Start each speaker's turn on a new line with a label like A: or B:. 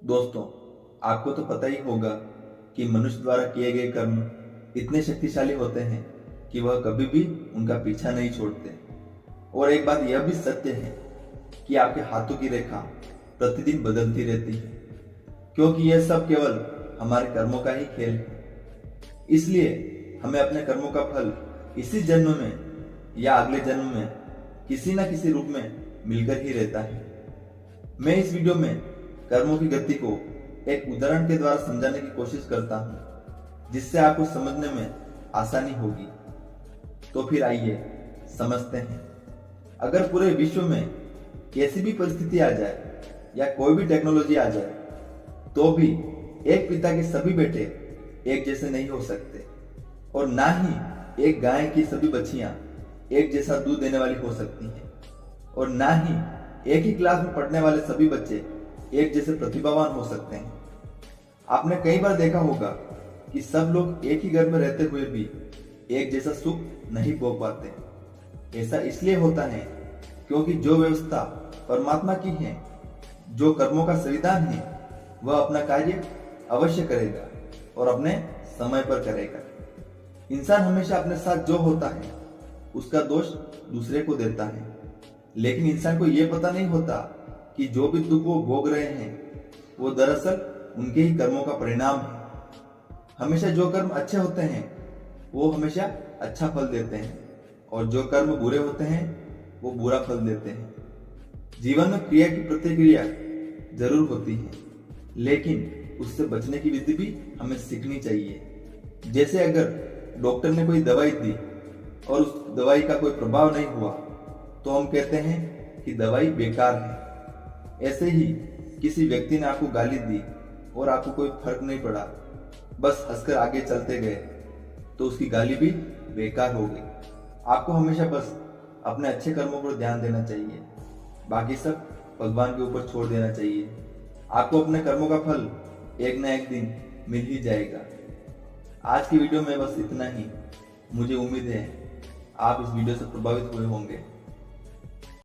A: दोस्तों, आपको तो पता ही होगा कि मनुष्य द्वारा किए गए कर्म इतने शक्तिशाली होते हैं कि वह कभी भी उनका पीछा नहीं छोड़ते। और एक बात यह भी सत्य है कि आपके हाथों की रेखा प्रतिदिन बदलती रहती है, क्योंकि यह सब केवल हमारे कर्मों का ही खेल है। इसलिए हमें अपने कर्मों का फल इसी जन्म में या अगले जन्म में किसी न किसी रूप में मिलकर ही रहता है। मैं इस वीडियो में कर्मों की गति को एक उदाहरण के द्वारा समझाने की कोशिश करता हूं, जिससे आपको समझने में आसानी होगी। तो फिर आइए समझते हैं। अगर पूरे विश्व में कैसी भी परिस्थिति आ जाए या कोई भी टेक्नोलॉजी आ जाए, तो भी एक पिता के सभी बेटे एक जैसे नहीं हो सकते, और ना ही एक गाय की सभी बच्चियां एक जैसा दूध देने वाली हो सकती हैं, और ना ही एक ही क्लास में पढ़ने वाले सभी बच्चे एक जैसे प्रतिभावान हो सकते हैं। आपने कई बार देखा होगा कि सब लोग एक ही घर में रहते हुए भी एक जैसा सुख नहीं भोग पाते। ऐसा इसलिए होता है क्योंकि जो व्यवस्था परमात्मा की है, जो कर्मों का संविधान है, वह अपना कार्य अवश्य करेगा और अपने समय पर करेगा। इंसान हमेशा अपने साथ जो होता है उसका दोष दूसरे को देता है, लेकिन इंसान को यह पता नहीं होता कि जो भी दुख वो भोग रहे हैं वो दरअसल उनके ही कर्मों का परिणाम है। हमेशा जो कर्म अच्छे होते हैं वो हमेशा अच्छा फल देते हैं, और जो कर्म बुरे होते हैं वो बुरा फल देते हैं। जीवन में क्रिया की प्रतिक्रिया जरूर होती है, लेकिन उससे बचने की विधि भी हमें सीखनी चाहिए। जैसे अगर डॉक्टर ने कोई दवाई दी और उस दवाई का कोई प्रभाव नहीं हुआ, तो हम कहते हैं कि दवाई बेकार है। ऐसे ही किसी व्यक्ति ने आपको गाली दी और आपको कोई फर्क नहीं पड़ा, बस हंसकर आगे चलते गए, तो उसकी गाली भी बेकार हो गई। आपको हमेशा बस अपने अच्छे कर्मों पर ध्यान देना चाहिए, बाकी सब भगवान के ऊपर छोड़ देना चाहिए। आपको अपने कर्मों का फल एक ना एक दिन मिल ही जाएगा। आज की वीडियो में बस इतना ही। मुझे उम्मीद है आप इस वीडियो से प्रभावित हुए होंगे।